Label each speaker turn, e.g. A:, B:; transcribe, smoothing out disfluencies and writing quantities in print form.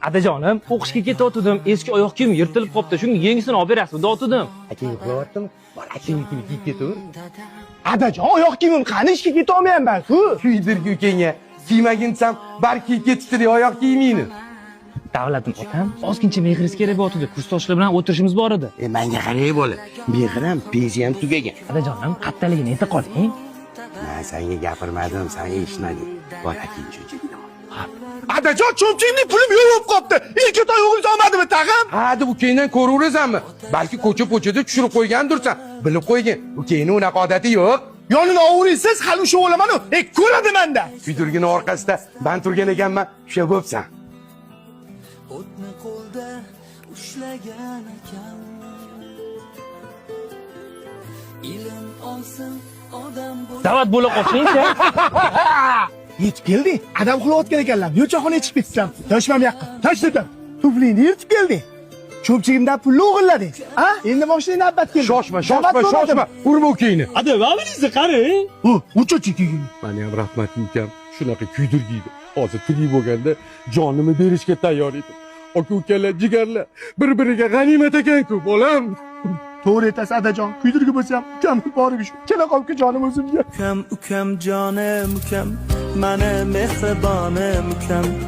A: Adajonim, o'qishga ketayotgandim, eski oyoq kiyim yirtilib qopti. Shunga yangisini olib berasizmi, dotdim.
B: Aka uxlayaptimi? Bor akangnikini kiyib ketaver.
C: Adajon, oyoq kiyimim qani, ishga keta olmayapman-ku.
B: Kuydirgi ukangga kiymagin desam, balki ketishtir oyoq kiyimingni.
A: Davlatim otam, ozgincha mehringiz kerak bo'tdi. Kursdoshlar bilan o'tirishimiz bor edi.
B: Menga qarang bola. Mehrim, pensiyam tugagan.
A: Adajonim, qattaligini ayta qoling.
B: Men senga gapirmadim, senga eshitmadim. Bor akang cho'chigini ol.
C: Adajon, cho'mchimning pulim yo'q bo'lib qopti. Ilk oyog'ingiz olmadimi tag'in?
B: Ha, deb ukangdan ko'raverasanmi? Balki ko'cha-ko'chada tushirib qo'ygandirsan. Bilib qo'ygin. Ukangning unaqa odati yo'q.
C: Yonini ovurisiz, hali o'sha o'laman-ku. Ko'radi menda.
B: Kuydirgini orqasida ben turgan ekanman, o'sha bo'psan.
D: O'tni qo'lda ushlagan ekan. Ilm olsin odam bo'l.
A: Da'vat bo'la qolsang-chi.
C: Yetib keldi. Adam uxlayotgan ekanlar. Yo'lchaxonaga chiqib ketdim. Toshmam yoqqa. Tashladim. Tuflini yirtib keldi. Cho'pchigimdan pulni o'g'irladi. Ha? Endi mashina navbat keldi.
B: Shoshma. Urma ukangni.
C: Ada, valinizni qarang. Uchochi kiygan.
B: Meni ham rahmatli ukam shunaqa kuydirgiydi. Hozir tirik bo'lganda jonimni berishga tayyor edim. Aka-ukalar, jigarlar, bir-biriga g'animat ekan-ku, bolam.
C: To'g'ri aytasiz, Adajon. Kuydirgi bo'lsa ham ukamni boriga shu. Kela qolibki jonim o'zimga.
D: Ukam jonim ukam, mani mehribonim ukam.